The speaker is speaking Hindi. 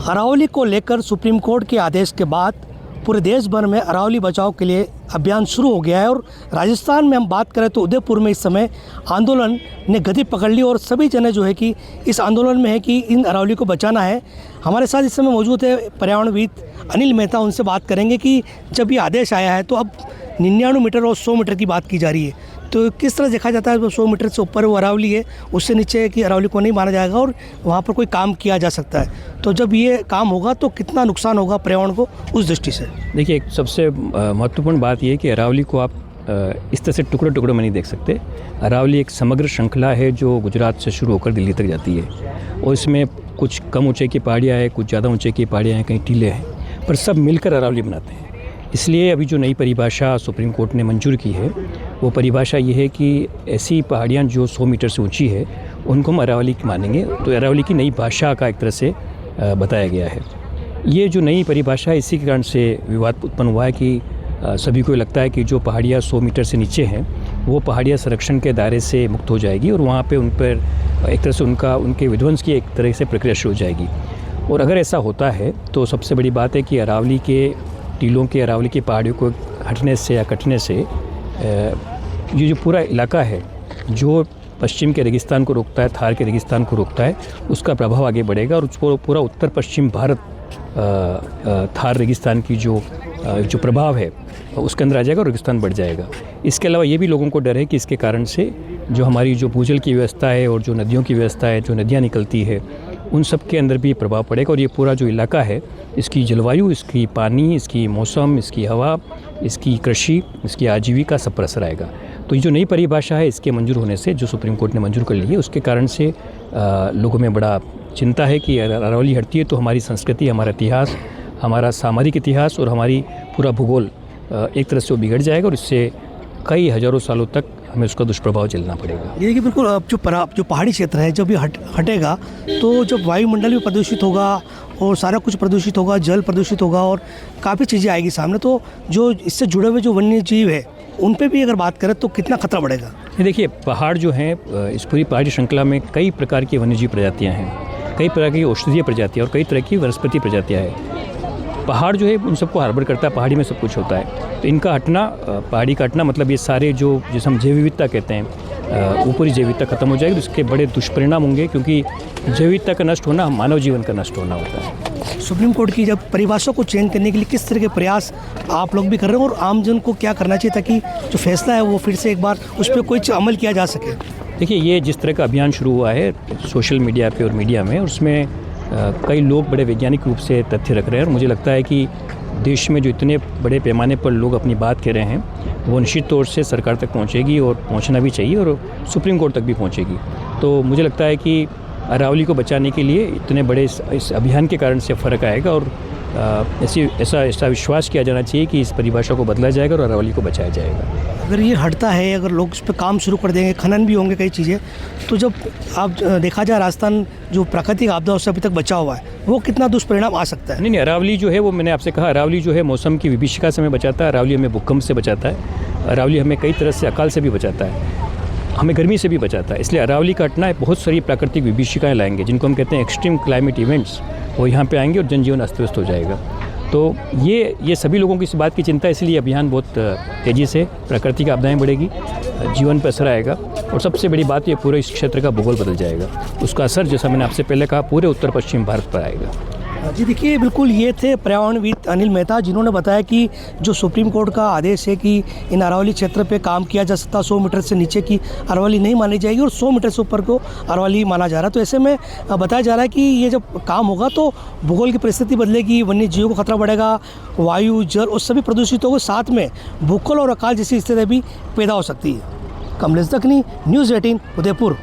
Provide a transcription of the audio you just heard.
अरावली को लेकर सुप्रीम कोर्ट के आदेश के बाद पूरे देश भर में अरावली बचाओ के लिए अभियान शुरू हो गया है। और राजस्थान में हम बात करें तो उदयपुर में इस समय आंदोलन ने गति पकड़ ली और सभी जने जो है कि इस आंदोलन में है कि इन अरावली को बचाना है। हमारे साथ इस समय मौजूद है पर्यावरणविद अनिल मेहता। उनसे बात करेंगे कि जब ये आदेश आया है तो अब 99 मीटर और 100 मीटर की बात की जा रही है, तो किस तरह देखा जाता है? 100 मीटर से ऊपर वो अरावली है, उससे नीचे कि अरावली को नहीं माना जाएगा और वहाँ पर कोई काम किया जा सकता है। तो जब ये काम होगा तो कितना नुकसान होगा पर्यावरण को उस दृष्टि से? देखिए, एक सबसे महत्वपूर्ण बात यह है कि अरावली को आप इस तरह से टुकड़े टुकड़े में नहीं देख सकते। अरावली एक समग्र श्रृंखला है जो गुजरात से शुरू होकर दिल्ली तक जाती है और इसमें कुछ कम ऊंचाई की पहाड़ियाँ हैं, कुछ ज़्यादा ऊंचाई की पहाड़ियाँ हैं, कहीं टीले हैं, पर सब मिलकर अरावली बनाते हैं। इसलिए अभी जो नई परिभाषा सुप्रीम कोर्ट ने मंजूर की है वो परिभाषा ये है कि ऐसी पहाड़ियाँ जो 100 मीटर से ऊंची है उनको हम अरावली मानेंगे। तो अरावली की नई भाषा का एक तरह से बताया गया है। ये जो नई परिभाषा है इसी के कारण से विवाद उत्पन्न हुआ है कि सभी को लगता है कि जो पहाड़ियाँ 100 मीटर से नीचे हैं वो पहाड़ियाँ संरक्षण के दायरे से मुक्त हो जाएगी और वहाँ पे उन पर एक तरह से उनके विध्वंस की एक तरह से प्रक्रिया शुरू हो जाएगी। और अगर ऐसा होता है तो सबसे बड़ी बात है कि अरावली के टीलों के, अरावली की पहाड़ियों को हटने से या कटने से ये जो पूरा इलाका है जो पश्चिम के रेगिस्तान को रोकता है, थार के रेगिस्तान को रोकता है, उसका प्रभाव आगे बढ़ेगा और उसको पूरा उत्तर पश्चिम भारत थार रेगिस्तान की जो प्रभाव है उसके अंदर आ जाएगा और रेगिस्तान बढ़ जाएगा। इसके अलावा ये भी लोगों को डर है कि इसके कारण से जो हमारी जो भूजल की व्यवस्था है और जो नदियों की व्यवस्था है, जो नदियाँ निकलती है, उन सब के अंदर भी प्रभाव पड़ेगा और ये पूरा जो इलाका है इसकी जलवायु, इसकी पानी, इसकी मौसम, इसकी हवा, इसकी कृषि, इसकी आजीविका सब पर असर आएगा। तो ये जो नई परिभाषा है इसके मंजूर होने से, जो सुप्रीम कोर्ट ने मंजूर कर ली है, उसके कारण से लोगों में बड़ा चिंता है कि अरावली हटती है तो हमारी संस्कृति, हमारा इतिहास, हमारा सामरिक इतिहास और हमारी पूरा भूगोल एक तरह से वो बिगड़ जाएगा और इससे कई हज़ारों सालों तक हमें उसका दुष्प्रभाव झेलना पड़ेगा। ये कि बिल्कुल अब जो पहाड़ी क्षेत्र है जब ये हटेगा तो जब वायुमंडल भी प्रदूषित होगा और सारा कुछ प्रदूषित होगा, जल प्रदूषित होगा और काफ़ी चीज़ें आएगी सामने, तो जो इससे जुड़े हुए जो वन्य जीव है उन पे भी अगर बात करें तो कितना खतरा बढ़ेगा? देखिए, पहाड़ जो हैं, इस पूरी पहाड़ी श्रृंखला में कई प्रकार की वन्यजीव प्रजातियाँ हैं, कई प्रकार की औषधीय प्रजातियाँ और कई तरह की वनस्पति प्रजातियाँ हैं। पहाड़ जो है उन सबको हार्बर करता है, पहाड़ी में सब कुछ होता है। तो इनका हटना, पहाड़ी का हटना मतलब ये सारे जो जिसे हम जैव विविधता कहते हैं, ऊपरी जैव विविधता खत्म हो जाएगी तो उसके बड़े दुष्परिणाम होंगे, क्योंकि जैव विविधता का नष्ट होना मानव जीवन का नष्ट होना होता है। सुप्रीम कोर्ट की जब परिभाषा को चेंज करने के लिए किस तरह के प्रयास आप लोग भी कर रहे हैं और आमजन को क्या करना चाहिए ताकि जो फैसला है वो फिर से एक बार उस पर कोई अमल किया जा सके? देखिए, ये जिस तरह का अभियान शुरू हुआ है सोशल मीडिया पे और मीडिया में, उसमें कई लोग बड़े वैज्ञानिक रूप से तथ्य रख रहे हैं और मुझे लगता है कि देश में जो इतने बड़े पैमाने पर लोग अपनी बात कह रहे हैं वो निश्चित तौर से सरकार तक पहुंचेगी और पहुंचना भी चाहिए और सुप्रीम कोर्ट तक भी पहुंचेगी। तो मुझे लगता है कि अरावली को बचाने के लिए इतने बड़े इस अभियान के कारण से फ़र्क आएगा और ऐसा विश्वास किया जाना चाहिए कि इस परिभाषा को बदला जाएगा और अरावली को बचाया जाएगा। अगर ये हटता है, अगर लोग इस पर काम शुरू कर देंगे, खनन भी होंगे कई चीज़ें, तो जब आप देखा जाए राजस्थान जो प्राकृतिक आपदाओं से अभी तक बचा हुआ है वो कितना दुष्परिणाम आ सकता है? नहीं, अरावली जो है वो मैंने आपसे कहा, अरावली जो है मौसम की विभीषिका से हमें बचाता है, अरावली हमें भूकंप से बचाता है, अरावली हमें कई तरह से अकाल से भी बचाता है, हमें गर्मी से भी बचाता है। इसलिए अरावली का हटना बहुत सारी प्राकृतिक विभीषिकाएँ लाएंगे जिनको हम कहते हैं एक्सट्रीम क्लाइमेट इवेंट्स, वो यहाँ पे आएंगे और जनजीवन अस्त व्यस्त हो जाएगा। तो ये सभी लोगों की इस बात की चिंता, इसलिए अभियान बहुत तेज़ी से, प्राकृतिक आपदाएँ बढ़ेगी, जीवन पर असर आएगा और सबसे बड़ी बात ये पूरे इस क्षेत्र का भूगोल बदल जाएगा। उसका असर, जैसा मैंने आपसे पहले कहा, पूरे उत्तर पश्चिम भारत पर आएगा। जी देखिए, बिल्कुल ये थे पर्यावरणविद अनिल मेहता जिन्होंने बताया कि जो सुप्रीम कोर्ट का आदेश है कि इन अरावली क्षेत्र पे काम किया जा सकता, 100 मीटर से नीचे की अरावली नहीं मानी जाएगी और 100 मीटर से ऊपर को अरावली माना जा रहा है। तो ऐसे में बताया जा रहा है कि ये जब काम होगा तो भूगोल की परिस्थिति बदलेगी, वन्य जीवों को खतरा बढ़ेगा, वायु, जल और सभी प्रदूषित होगा, साथ में भूखल और अकाल जैसी स्थिति भी पैदा हो सकती है। कमलेश दखनी, न्यूज़ 18, उदयपुर।